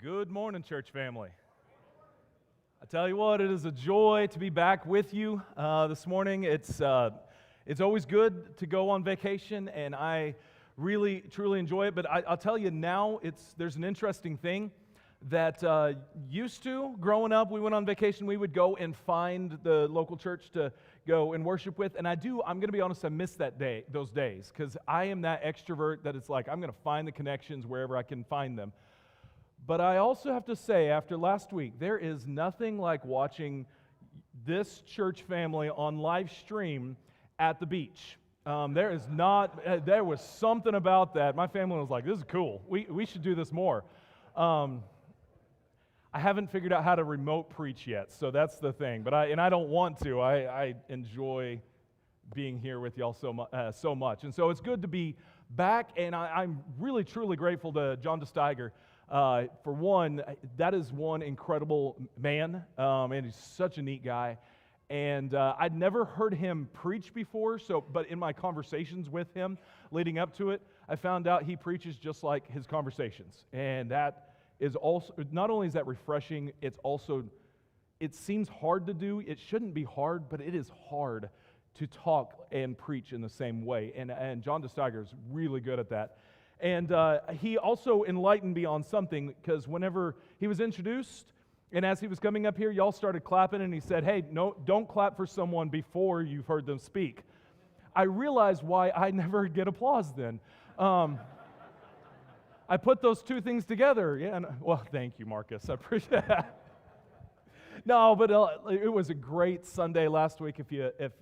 Good morning, church family. I tell you what, it is a joy to be back with you this morning. It's always good to go on vacation, and I really, truly enjoy it. But I'll tell you now, there's an interesting thing that used to, growing up, we went on vacation, we would go and find the local church to go and worship with. And I'm going to be honest, I miss those days, because I am that extrovert that it's like, I'm going to find the connections wherever I can find them. But I also have to say, after last week, there is nothing like watching this church family on live stream at the beach. There was something about that. My family was like, this is cool. We should do this more. I haven't figured out how to remote preach yet, so that's the thing. But I don't want to. I enjoy being here with y'all so much. And so it's good to be back, and I'm really, truly grateful to John DeSteiger. For one, that is one incredible man, and he's such a neat guy. And I'd never heard him preach before, but in my conversations with him leading up to it, I found out he preaches just like his conversations. And that is also, not only is that refreshing, it seems hard to do. It shouldn't be hard, but it is hard to talk and preach in the same way. And John DeSteiger is really good at that. And he also enlightened me on something, because whenever he was introduced, and as he was coming up here, y'all started clapping, and he said, hey, no, don't clap for someone before you've heard them speak. I realized why I never get applause then. I put those two things together. Yeah, well, thank you, Marcus. I appreciate that. No, but it was a great Sunday last week.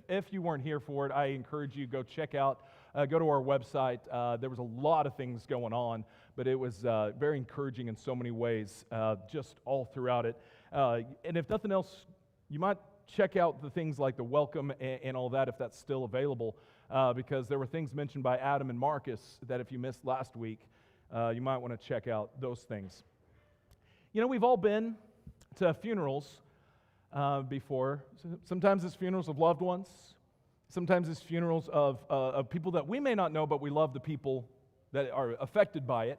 If you weren't here for it, I encourage you to go check out. Go to our website. There was a lot of things going on, but it was very encouraging in so many ways, just all throughout it. And if nothing else, you might check out the things like the welcome and all that, if that's still available, because there were things mentioned by Adam and Marcus that if you missed last week, you might want to check out those things. You know, we've all been to funerals before. Sometimes it's funerals of loved ones. Sometimes it's funerals of people that we may not know, but we love the people that are affected by it.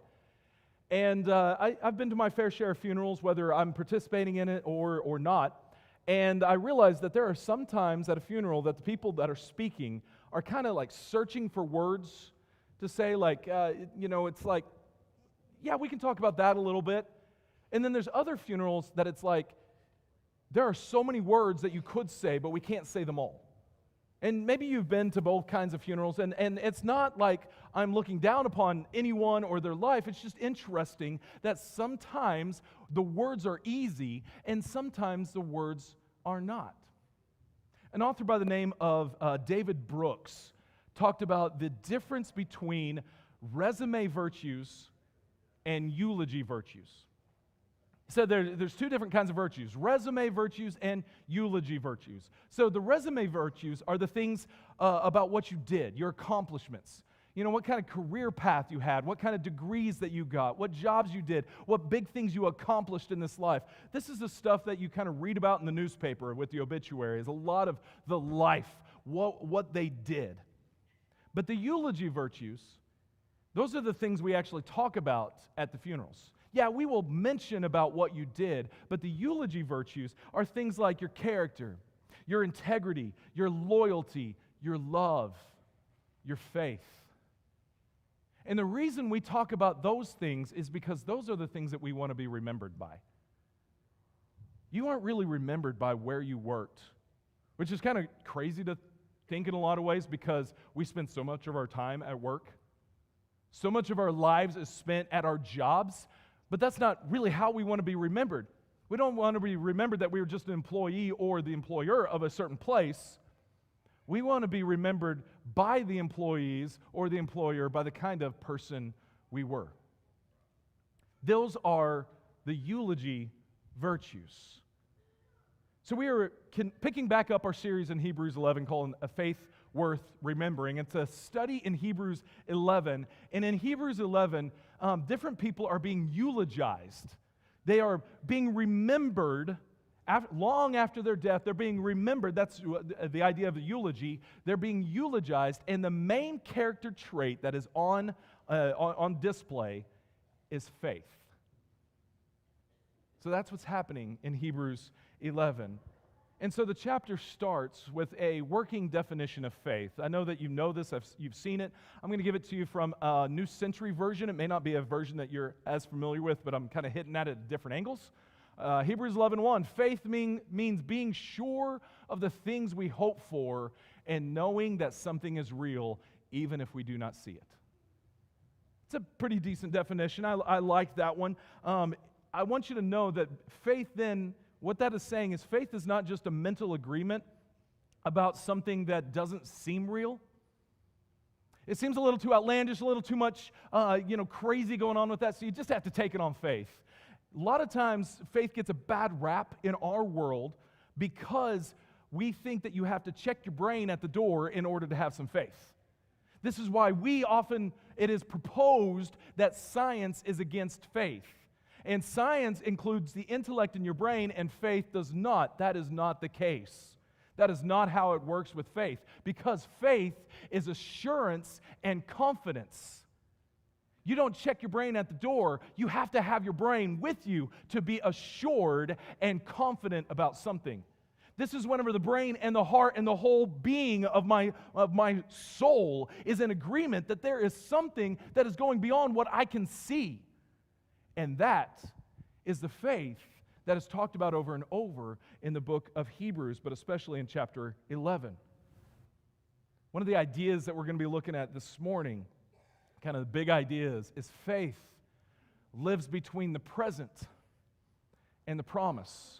And I've been to my fair share of funerals, whether I'm participating in it or not. And I realize that there are some times at a funeral that the people that are speaking are kind of like searching for words to say, like, it's like, yeah, we can talk about that a little bit. And then there's other funerals that it's like, there are so many words that you could say, but we can't say them all. And maybe you've been to both kinds of funerals, and it's not like I'm looking down upon anyone or their life. It's just interesting that sometimes the words are easy, and sometimes the words are not. An author by the name of David Brooks talked about the difference between resume virtues and eulogy virtues. He said there's two different kinds of virtues, resume virtues and eulogy virtues. So the resume virtues are the things about what you did, your accomplishments. You know, what kind of career path you had, what kind of degrees that you got, what jobs you did, what big things you accomplished in this life. This is the stuff that you kind of read about in the newspaper with the obituaries, a lot of the life, what they did. But the eulogy virtues, those are the things we actually talk about at the funerals. Yeah, we will mention about what you did, but the eulogy virtues are things like your character, your integrity, your loyalty, your love, your faith. And the reason we talk about those things is because those are the things that we want to be remembered by. You aren't really remembered by where you worked, which is kind of crazy to think in a lot of ways, because we spend so much of our time at work. So much of our lives is spent at our jobs. But that's not really how we want to be remembered. We don't want to be remembered that we were just an employee or the employer of a certain place. We want to be remembered by the employees or the employer by the kind of person we were. Those are the eulogy virtues. So we are picking back up our series in Hebrews 11 called A Faith Worth Remembering. It's a study in Hebrews 11. And in Hebrews 11, different people are being eulogized. They are being remembered long after their death. They're being remembered. That's the idea of the eulogy. They're being eulogized. And the main character trait that is on display is faith. So that's what's happening in Hebrews 11. And so the chapter starts with a working definition of faith. I know that you know this, you've seen it. I'm going to give it to you from a New Century Version. It may not be a version that you're as familiar with, but I'm kind of hitting at it at different angles. Hebrews 11:1, faith means being sure of the things we hope for and knowing that something is real even if we do not see it. It's a pretty decent definition. I like that one. I want you to know that faith then, what that is saying is faith is not just a mental agreement about something that doesn't seem real. It seems a little too outlandish, a little too much crazy going on with that, so you just have to take it on faith. A lot of times, faith gets a bad rap in our world because we think that you have to check your brain at the door in order to have some faith. This is why it is proposed that science is against faith. And science includes the intellect in your brain, and faith does not. That is not the case. That is not how it works with faith, because faith is assurance and confidence. You don't check your brain at the door. You have to have your brain with you to be assured and confident about something. This is whenever the brain and the heart and the whole being of my soul is in agreement that there is something that is going beyond what I can see. And that is the faith that is talked about over and over in the book of Hebrews, but especially in chapter 11. One of the ideas that we're going to be looking at this morning, kind of the big ideas, is faith lives between the present and the promise.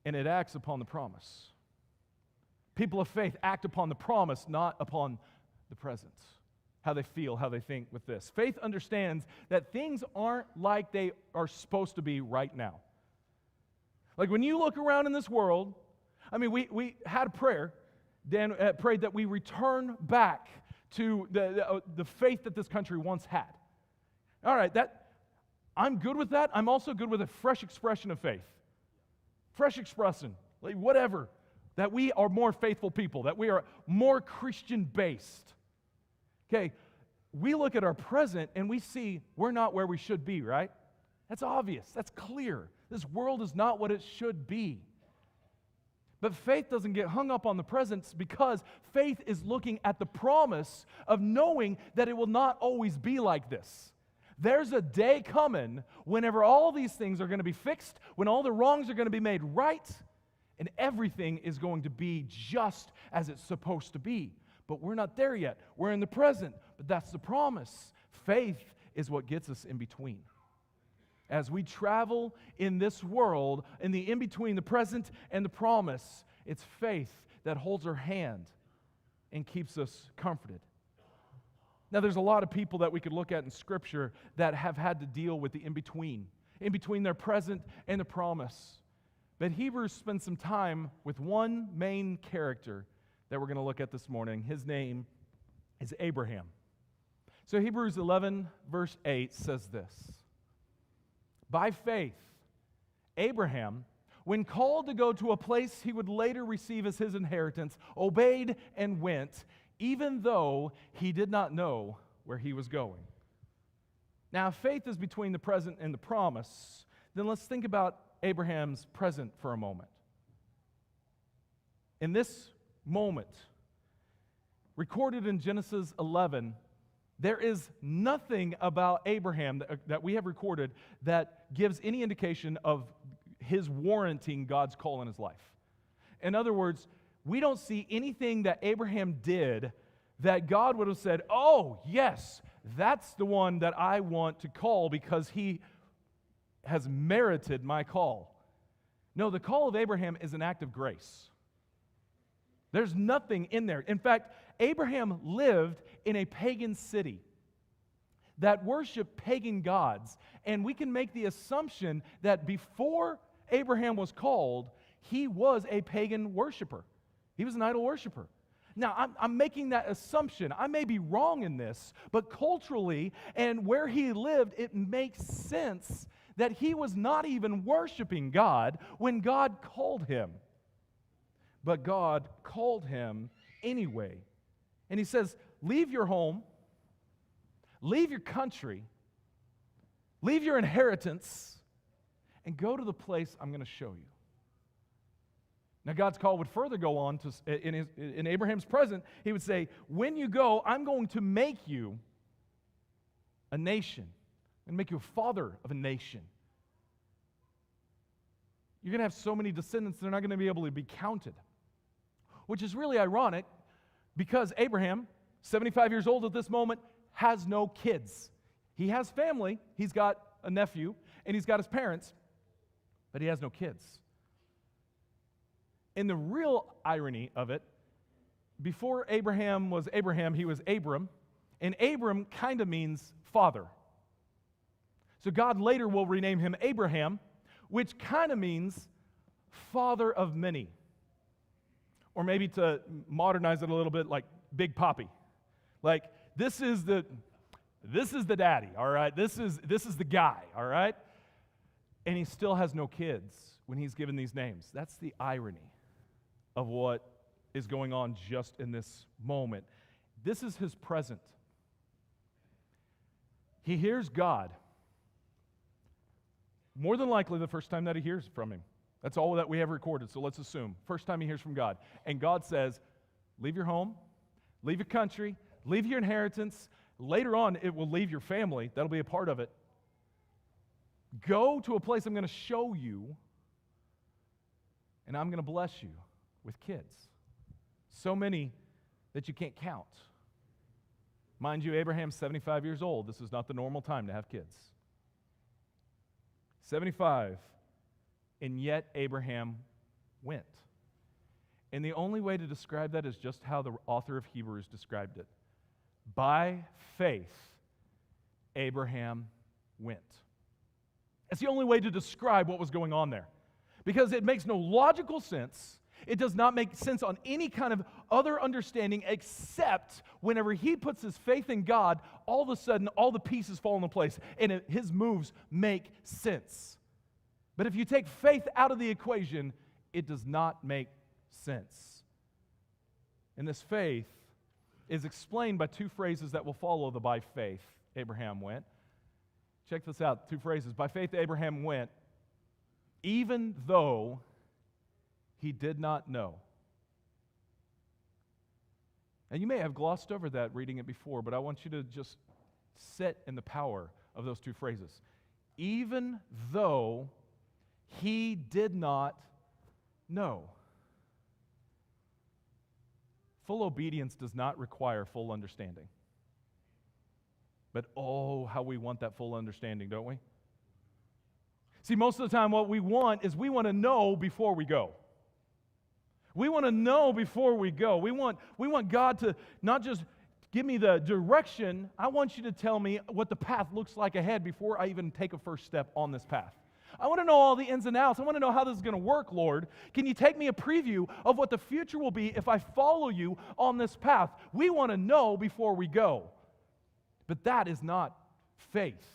And it acts upon the promise. People of faith act upon the promise, not upon the present. How they feel, how they think with this. Faith understands that things aren't like they are supposed to be right now. Like when you look around in this world, I mean, we had a prayer. Dan prayed that we return back to the faith that this country once had. All right, I'm good with that. I'm also good with a fresh expression of faith. Fresh expression, like whatever, that we are more faithful people, that we are more Christian-based. Okay, we look at our present and we see we're not where we should be, right? That's obvious. That's clear. This world is not what it should be. But faith doesn't get hung up on the present because faith is looking at the promise of knowing that it will not always be like this. There's a day coming whenever all these things are going to be fixed, when all the wrongs are going to be made right, and everything is going to be just as it's supposed to be. But we're not there yet. We're in the present, but that's the promise. Faith is what gets us in between. As we travel in this world, in the in-between the present and the promise, it's faith that holds our hand and keeps us comforted. Now, there's a lot of people that we could look at in Scripture that have had to deal with the in-between their present and the promise. But Hebrews spends some time with one main character that we're going to look at this morning. His name is Abraham. So Hebrews 11, verse 8 says this: by faith, Abraham, when called to go to a place he would later receive as his inheritance, obeyed and went, even though he did not know where he was going. Now, if faith is between the present and the promise, then let's think about Abraham's present for a moment. In this moment, recorded in Genesis 11, there is nothing about Abraham that we have recorded that gives any indication of his warranting God's call in his life. In other words, we don't see anything that Abraham did that God would have said, oh, yes, that's the one that I want to call because he has merited my call. No, the call of Abraham is an act of grace. There's nothing in there. In fact, Abraham lived in a pagan city that worshiped pagan gods, and we can make the assumption that before Abraham was called, he was a pagan worshiper. He was an idol worshiper. Now, I'm making that assumption. I may be wrong in this, but culturally and where he lived, it makes sense that he was not even worshiping God when God called him. But God called him anyway. And he says, leave your home, leave your country, Leave your inheritance and go to the place I'm going to show you. Now, God's call would further go on to, in Abraham's present, he would say, when you go, I'm going to make you a nation and make you a father of a nation. You're going to have so many descendants, they're not going to be able to be counted. Which is really ironic because Abraham, 75 years old at this moment, has no kids. He has family, he's got a nephew, and he's got his parents, but he has no kids. And the real irony of it, before Abraham was Abraham, he was Abram, and Abram kind of means father. So God later will rename him Abraham, which kind of means father of many. Or maybe to modernize it a little bit, like Big Papi. Like, this is the daddy, all right? This is the guy, all right? And he still has no kids when he's given these names. That's the irony of what is going on just in this moment. This is his present. He hears God. More than likely the first time that he hears from him. That's all that we have recorded, so let's assume. First time he hears from God. And God says, leave your home, leave your country, leave your inheritance. Later on, it will leave your family. That'll be a part of it. Go to a place I'm going to show you, and I'm going to bless you with kids. So many that you can't count. Mind you, Abraham's 75 years old. This is not the normal time to have kids. 75, and yet Abraham went. And the only way to describe that is just how the author of Hebrews described it. By faith, Abraham went. That's the only way to describe what was going on there. Because it makes no logical sense. It does not make sense on any kind of other understanding except whenever he puts his faith in God, all of a sudden all the pieces fall into place and his moves make sense. But if you take faith out of the equation, it does not make sense. And this faith is explained by two phrases that will follow the by faith Abraham went. Check this out, two phrases. By faith Abraham went, even though he did not know. And you may have glossed over that reading it before, but I want you to just sit in the power of those two phrases. Even though he did not know. Full obedience does not require full understanding. But oh, how we want that full understanding, don't we? See, most of the time what we want is we want to know before we go. We want to know before we go. We want God to not just give me the direction. I want you to tell me what the path looks like ahead before I even take a first step on this path. I want to know all the ins and outs. I want to know how this is going to work, Lord. Can you take me a preview of what the future will be if I follow you on this path? We want to know before we go. But that is not faith.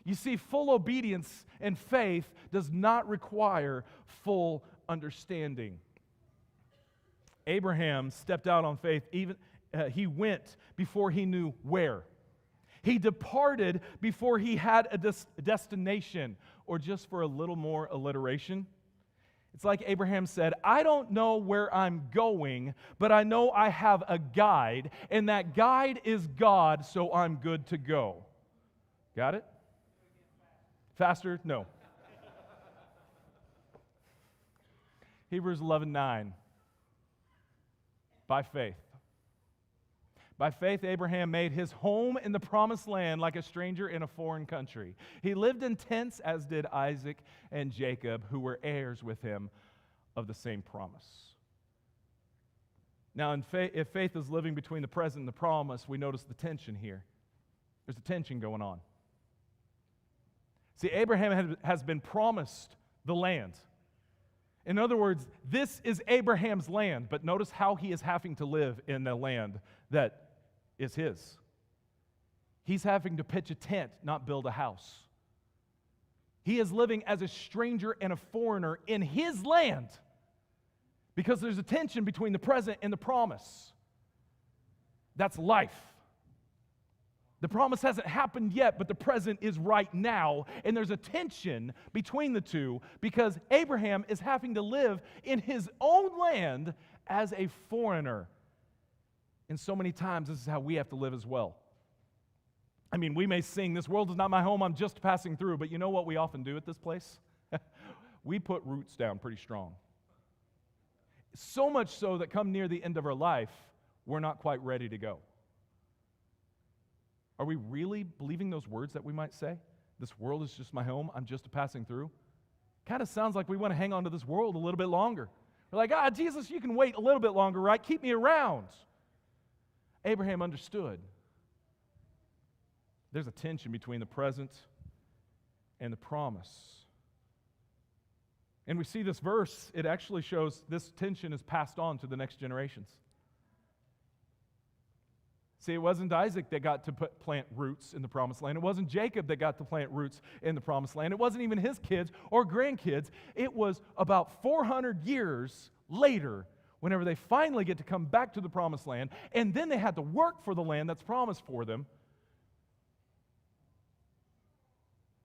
You see, full obedience and faith does not require full understanding. Abraham stepped out on faith. He went before he knew where. He departed before he had a destination. Or just for a little more alliteration, it's like Abraham said, I don't know where I'm going, but I know I have a guide, and that guide is God, so I'm good to go. Got it? Faster? No. Hebrews 11:9. By faith. By faith, Abraham made his home in the promised land like a stranger in a foreign country. He lived in tents, as did Isaac and Jacob, who were heirs with him of the same promise. Now, if faith is living between the present and the promise, we notice the tension here. There's a tension going on. See, Abraham has been promised the land. In other words, this is Abraham's land, but notice how he is having to live in the land that is his. He's having to pitch a tent, not build a house. He is living as a stranger and a foreigner in his land because there's a tension between the present and the promise. That's life. The promise hasn't happened yet, but the present is right now. And there's a tension between the two because Abraham is having to live in his own land as a foreigner. And so many times, this is how we have to live as well. I mean, we may sing, "This world is not my home, I'm just passing through." But you know what we often do at this place? We put roots down pretty strong. So much so that come near the end of our life, we're not quite ready to go. Are we really believing those words that we might say? This world is just my home, I'm just passing through. Kind of sounds like we want to hang on to this world a little bit longer. We're like, Jesus, you can wait a little bit longer, right? Keep me around. Abraham understood. There's a tension between the present and the promise. And we see this verse, it actually shows this tension is passed on to the next generations. See, it wasn't Isaac that got to plant roots in the promised land. It wasn't Jacob that got to plant roots in the promised land. It wasn't even his kids or grandkids. It was about 400 years later whenever they finally get to come back to the promised land, and then they had to work for the land that's promised for them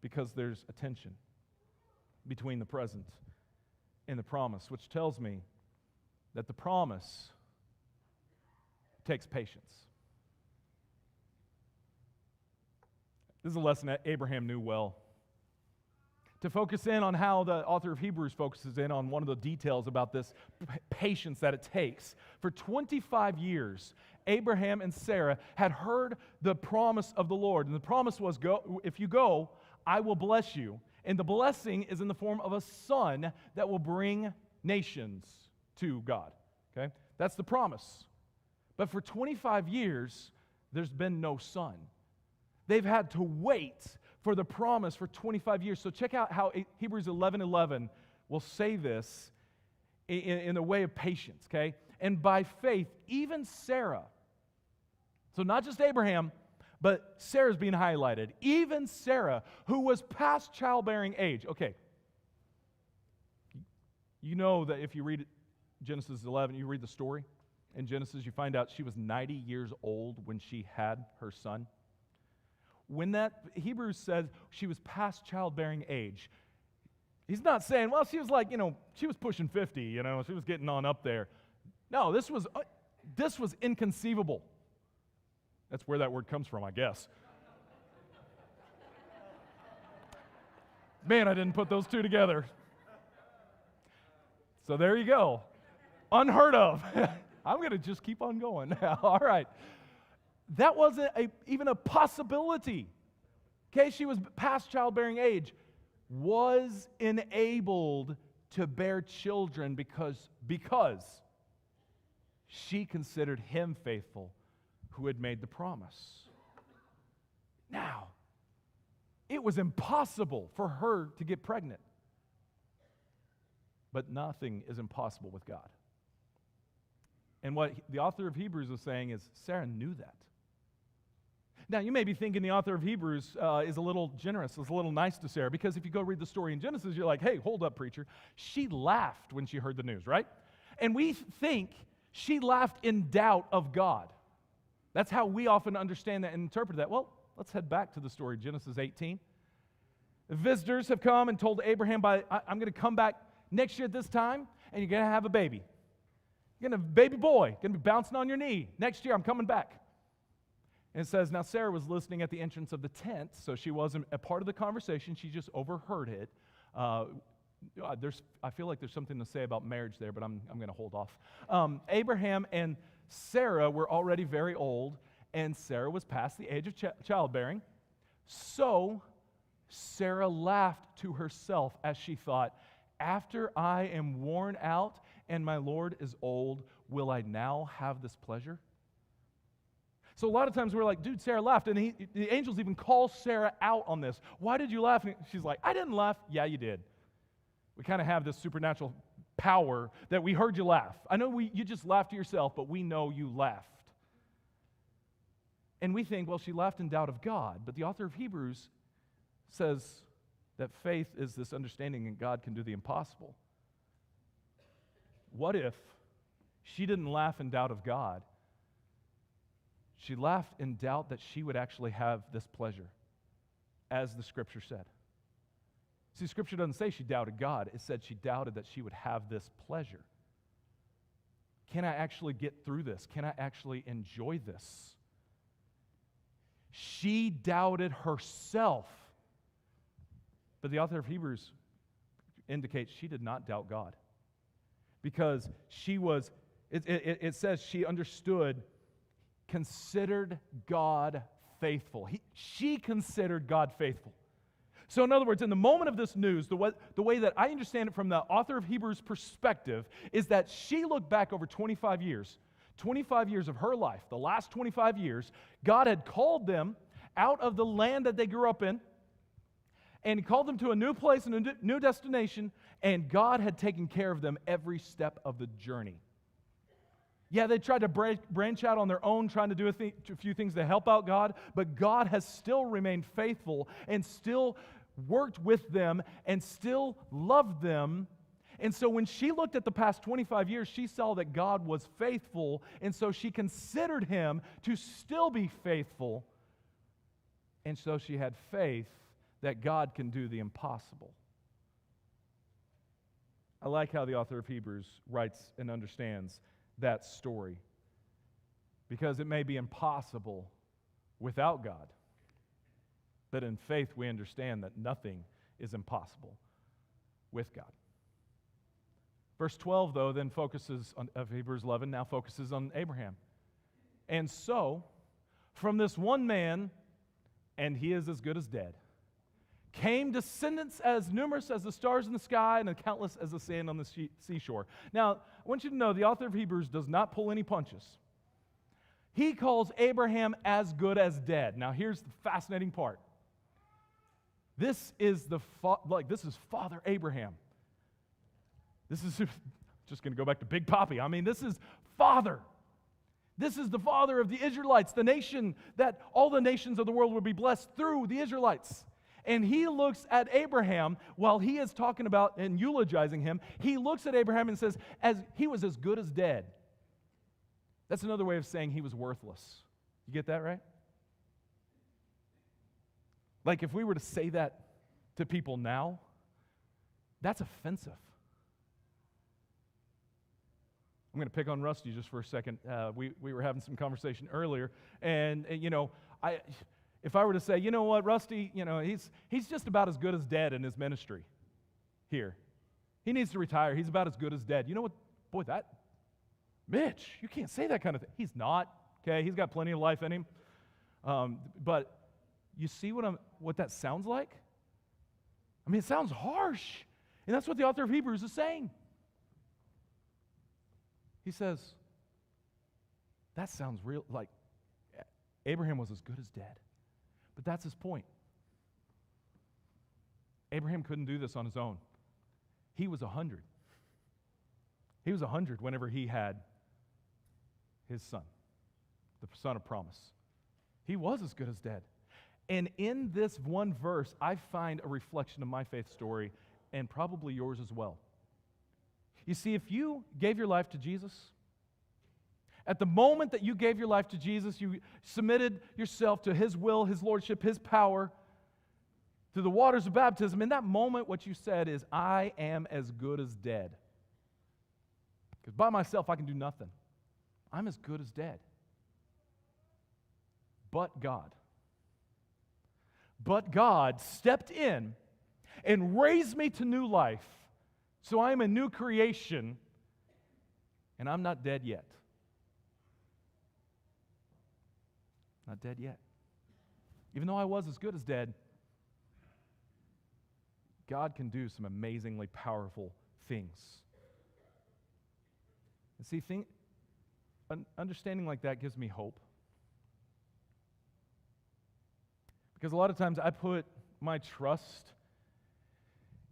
because there's a tension between the present and the promise, which tells me that the promise takes patience. This is a lesson that Abraham knew well. To focus in on how the author of Hebrews focuses in on one of the details about this patience that it takes. For 25 years, Abraham and Sarah had heard the promise of the Lord. And the promise was, "Go, if you go, I will bless you." And the blessing is in the form of a son that will bring nations to God. Okay? That's the promise. But for 25 years, there's been no son. They've had to wait for the promise for 25 years. So check out how Hebrews 11:11 will say this in the way of patience, okay? And by faith, even Sarah, so not just Abraham, but Sarah's being highlighted. Even Sarah, who was past childbearing age. Okay, you know that if you read Genesis 11, you read the story in Genesis, you find out she was 90 years old when she had her son. When that Hebrews says she was past childbearing age, he's not saying, well, she was like, she was pushing 50, she was getting on up there. No, this was inconceivable. That's where that word comes from, I guess. Man, I didn't put those two together. So there you go. Unheard of. I'm going to just keep on going. All right. That wasn't even a possibility. Okay, she was past childbearing age, was enabled to bear children because she considered him faithful who had made the promise. Now, it was impossible for her to get pregnant. But nothing is impossible with God. And what the author of Hebrews is saying is Sarah knew that. Now, you may be thinking the author of Hebrews is a little generous, is a little nice to Sarah, because if you go read the story in Genesis, you're like, hey, hold up, preacher. She laughed when she heard the news, right? And we think she laughed in doubt of God. That's how we often understand that and interpret that. Well, let's head back to the story, Genesis 18. The visitors have come and told Abraham, I'm going to come back next year at this time, and you're going to have a baby. You're going to have a baby boy, going to be bouncing on your knee. Next year, I'm coming back. And it says, now Sarah was listening at the entrance of the tent, so she wasn't a part of the conversation. She just overheard it. I feel like there's something to say about marriage there, but I'm going to hold off. Abraham and Sarah were already very old, and Sarah was past the age of childbearing. So Sarah laughed to herself as she thought, after I am worn out and my Lord is old, will I now have this pleasure? So a lot of times we're like, dude, Sarah laughed. And the angels even call Sarah out on this. Why did you laugh? And she's like, I didn't laugh. Yeah, you did. We kind of have this supernatural power that we heard you laugh. I know you just laughed to yourself, but we know you laughed. And we think, well, she laughed in doubt of God. But the author of Hebrews says that faith is this understanding that God can do the impossible. What if she didn't laugh in doubt of God? She laughed in doubt that she would actually have this pleasure, as the Scripture said. See, Scripture doesn't say she doubted God. It said she doubted that she would have this pleasure. Can I actually get through this? Can I actually enjoy this? She doubted herself. But the author of Hebrews indicates she did not doubt God. Because it says she understood, considered God faithful. She considered God faithful. So in other words, in the moment of this news, the way that I understand it from the author of Hebrews' perspective is that she looked back over 25 years of her life, the last 25 years. God had called them out of the land that they grew up in, and He called them to a new place and a new destination, and God had taken care of them every step of the journey. Yeah, they tried to branch out on their own, trying to do a few things to help out God, but God has still remained faithful and still worked with them and still loved them. And so when she looked at the past 25 years, she saw that God was faithful, and so she considered Him to still be faithful. And so she had faith that God can do the impossible. I like how the author of Hebrews writes and understands that story, because it may be impossible without God, but in faith we understand that nothing is impossible with God. Verse 12, though, then of Hebrews 11 now focuses on Abraham. And so, from this one man, and he is as good as dead, came descendants as numerous as the stars in the sky and as countless as the sand on the seashore. Now, I want you to know the author of Hebrews does not pull any punches. He calls Abraham as good as dead. Now, here's the fascinating part. This is Father Abraham. This is just going to go back to Big Papi. I mean, this is Father. This is the father of the Israelites, the nation that all the nations of the world would be blessed through the Israelites. And he looks at Abraham while he is talking about and eulogizing him. He looks at Abraham and says, as he was as good as dead. That's another way of saying he was worthless. You get that right? Like if we were to say that to people now, that's offensive. I'm going to pick on Rusty just for a second. We were having some conversation earlier, and if I were to say, you know what, Rusty, he's just about as good as dead in his ministry here. He needs to retire. He's about as good as dead. You know what? Boy, Mitch, you can't say that kind of thing. He's not, okay? He's got plenty of life in him. But you see what that sounds like? I mean, it sounds harsh. And that's what the author of Hebrews is saying. He says, that sounds real, like Abraham was as good as dead. But that's his point. Abraham couldn't do this on his own. He was 100. He was 100 whenever he had his son, the son of promise. He was as good as dead. And in this one verse, I find a reflection of my faith story and probably yours as well. You see, if you gave your life to Jesus, at the moment that you gave your life to Jesus, you submitted yourself to His will, His lordship, His power, through the waters of baptism, in that moment what you said is, I am as good as dead. Because by myself I can do nothing. I'm as good as dead. But God stepped in and raised me to new life. So I am a new creation, and I'm not dead yet. Not dead yet. Even though I was as good as dead, God can do some amazingly powerful things. And see, understanding like that gives me hope. Because a lot of times I put my trust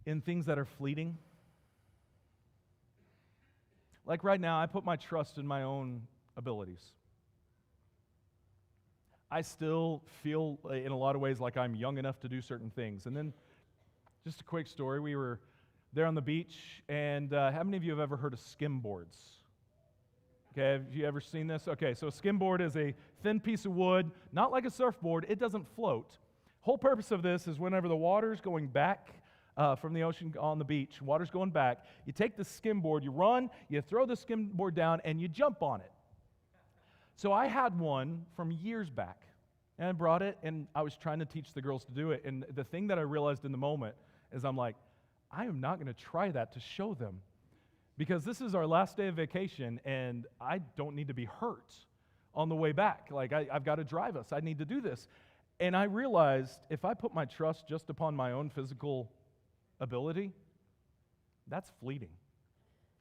in things that are fleeting. Like right now, I put my trust in my own abilities. I still feel in a lot of ways like I'm young enough to do certain things. And then, just a quick story, we were there on the beach, and how many of you have ever heard of skimboards? Okay, have you ever seen this? Okay, so a skimboard is a thin piece of wood, not like a surfboard. It doesn't float. Whole purpose of this is whenever the water's going back from the ocean on the beach, water's going back, you take the skimboard, you run, you throw the skimboard down, and you jump on it. So I had one from years back, and I brought it, and I was trying to teach the girls to do it. And the thing that I realized in the moment is I'm like, I am not going to try that to show them. Because this is our last day of vacation, and I don't need to be hurt on the way back. Like, I've got to drive us. I need to do this. And I realized if I put my trust just upon my own physical ability, that's fleeting.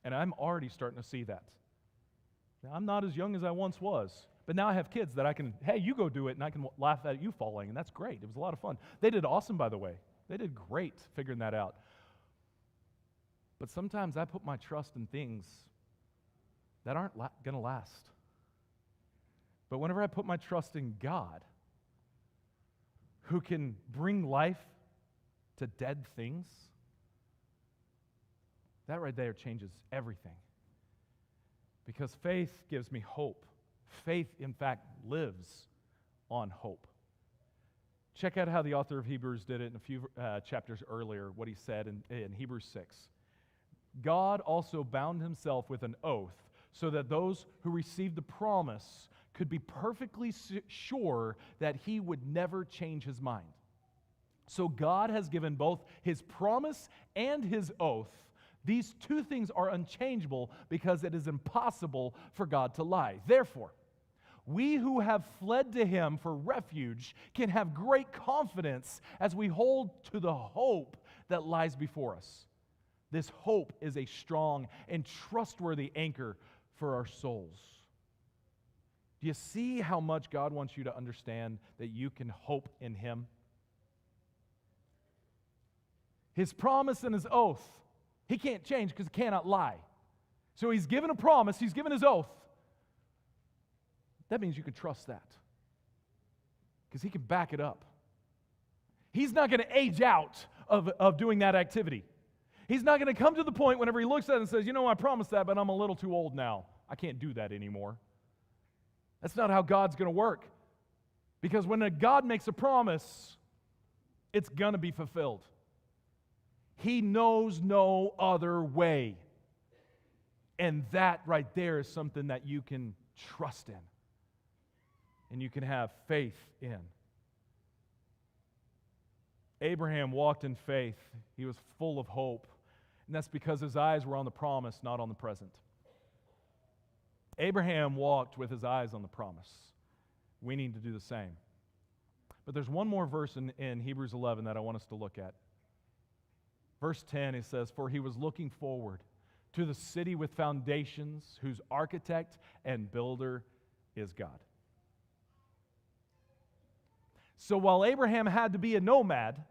And I'm already starting to see that. Now, I'm not as young as I once was, but now I have kids that I can, hey, you go do it, and I can laugh at you falling, and that's great. It was a lot of fun. They did awesome, by the way. They did great figuring that out. But sometimes I put my trust in things that aren't going to last. But whenever I put my trust in God, who can bring life to dead things, that right there changes everything. Because faith gives me hope. Faith, in fact, lives on hope. Check out how the author of Hebrews did it in a few chapters earlier, what he said in Hebrews 6. God also bound himself with an oath so that those who received the promise could be perfectly sure that he would never change his mind. So God has given both his promise and his oath. These two things are unchangeable because it is impossible for God to lie. Therefore, we who have fled to him for refuge can have great confidence as we hold to the hope that lies before us. This hope is a strong and trustworthy anchor for our souls. Do you see how much God wants you to understand that you can hope in him? His promise and his oath, he can't change because he cannot lie. So he's given a promise, he's given his oath. That means you can trust that because he can back it up. He's not going to age out of doing that activity. He's not going to come to the point whenever he looks at it and says, you know, I promised that, but I'm a little too old now. I can't do that anymore. That's not how God's going to work. Because when God makes a promise, it's going to be fulfilled. He knows no other way. And that right there is something that you can trust in. And you can have faith in. Abraham walked in faith. He was full of hope. And that's because his eyes were on the promise, not on the present. Abraham walked with his eyes on the promise. We need to do the same. But there's one more verse in Hebrews 11 that I want us to look at. Verse 10, it says, "For he was looking forward to the city with foundations, whose architect and builder is God." So while Abraham had to be a nomad,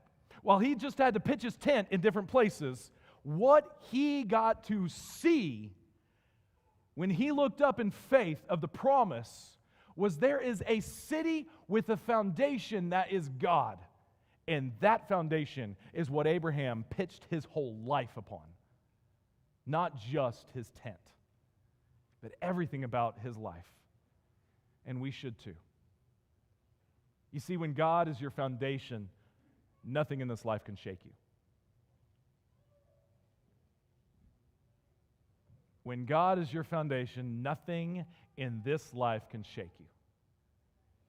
while he just had to pitch his tent in different places, what he got to see when he looked up in faith of the promise was there is a city with a foundation that is God. And that foundation is what Abraham pitched his whole life upon. Not just his tent, but everything about his life. And we should too. You see, when God is your foundation, nothing in this life can shake you. When God is your foundation, nothing in this life can shake you.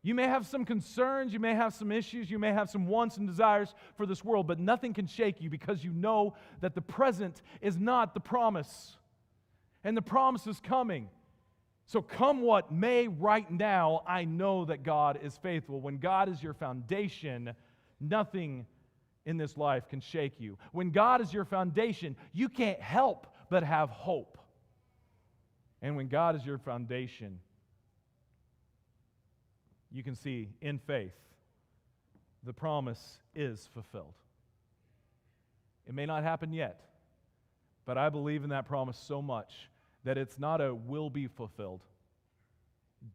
You may have some concerns, you may have some issues, you may have some wants and desires for this world, but nothing can shake you because you know that the present is not the promise. And the promise is coming. So come what may right now, I know that God is faithful. When God is your foundation, nothing in this life can shake you. When God is your foundation, you can't help but have hope. And when God is your foundation, you can see in faith, the promise is fulfilled. It may not happen yet, but I believe in that promise so much that it's not a will be fulfilled.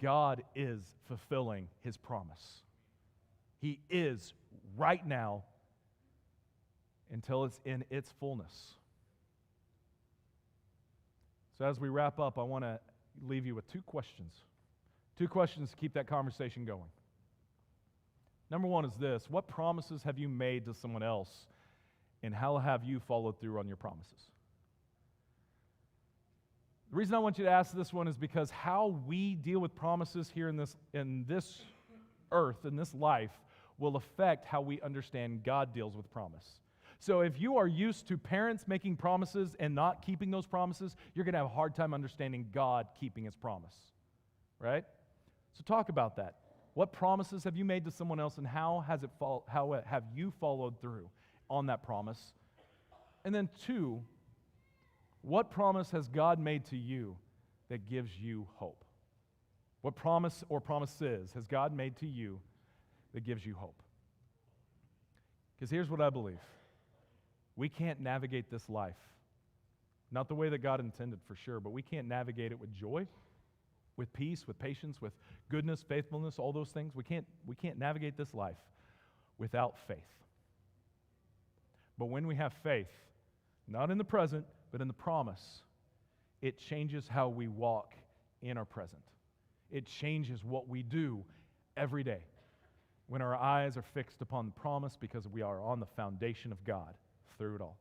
God is fulfilling his promise. He is right now until it's in its fullness. So as we wrap up, I want to leave you with two questions. Two questions to keep that conversation going. Number one is this: what promises have you made to someone else, and how have you followed through on your promises? The reason I want you to ask this one is because how we deal with promises here in this earth, in this life, will affect how we understand God deals with promise. So if you are used to parents making promises and not keeping those promises, you're going to have a hard time understanding God keeping His promise, right? So talk about that. What promises have you made to someone else, and how have you followed through on that promise? And then two, what promise has God made to you that gives you hope? What promise or promises has God made to you that gives you hope? Because here's what I believe. We can't navigate this life, not the way that God intended for sure, but we can't navigate it with joy, with peace, with patience, with goodness, faithfulness, all those things. We can't navigate this life without faith. But when we have faith, not in the present, but in the promise, it changes how we walk in our present. It changes what we do every day when our eyes are fixed upon the promise, because we are on the foundation of God through it all.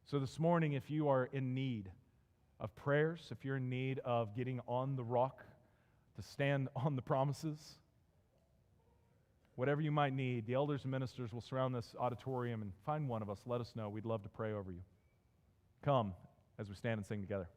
So this morning, if you are in need of prayers, if you're in need of getting on the rock to stand on the promises, whatever you might need, the elders and ministers will surround this auditorium, and find one of us. Let us know. We'd love to pray over you. Come as we stand and sing together.